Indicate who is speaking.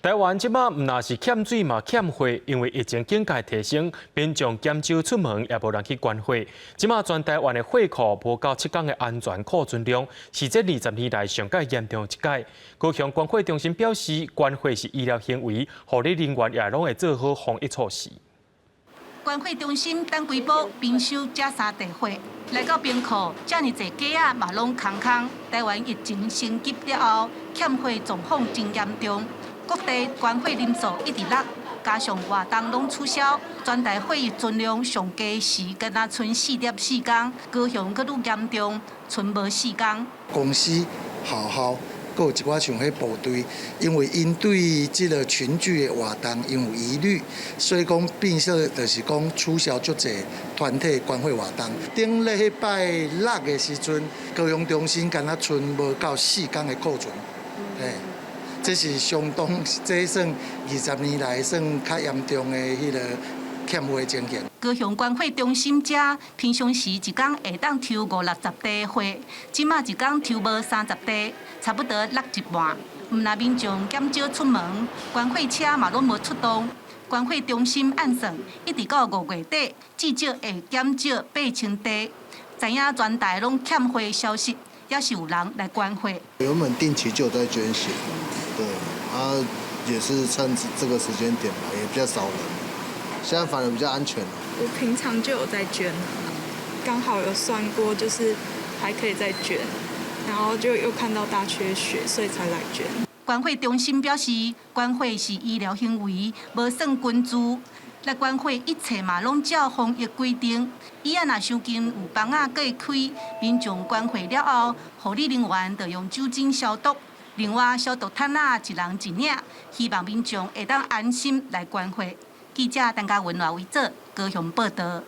Speaker 1: 台湾即马唔那是欠水嘛欠火，因为疫情警戒提升，民众减少出门，也无人去关火。即马全台湾的火库无到7天的安全库存量，是这20年来上界严重一届。高雄关火中心表示，关火是医疗行为，护理人员也拢会做好防疫措施。
Speaker 2: 关火中心等规波冰修加3地火，来到冰库，遮尔侪鸡仔嘛拢空空。台湾疫情升级了后，欠火状况真严重。各地关火人数一直落，加上活动拢取消，全台火疫存量上低时，敢若剩4.4天。高雄阁愈严重，剩无4天。
Speaker 3: 公司好好。还有一寡像迄部队，因为因对即个群聚的活动因有疑虑，所以讲变说就是讲取消足侪团体关火活动。顶礼拜六的时阵，高雄中心敢若剩无到4天的库存，这是相当，这算20年来算较严重的迄个欠火情形。
Speaker 2: 高雄关火中心遮平常时一天会当抽50-60地火，即马一天抽无30地，差不多落一半。毋那民众减少出门，关火车嘛拢无出动。关火中心按算，一直到5月底，至少会减少8000地。知影全台拢欠火消息，也是有人来关火。
Speaker 4: 原本定期就有在捐血，对，也是趁这个时间点吧，也比较少人。现在反而比较安全了。
Speaker 5: 我平常就有在捐，刚好有算过，就是还可以再捐，然后就又看到大缺血，所以才来捐。
Speaker 2: 关火中心表示，关火是医疗行为，无算捐助。来关火一切嘛拢照防疫规定。伊若附近有房仔过开，民众关火了后，护理人员就用酒精消毒。另外，消毒毯仔一人一领，希望民众会当安心来关火。记者陈嘉文、赖伟哲高雄报道。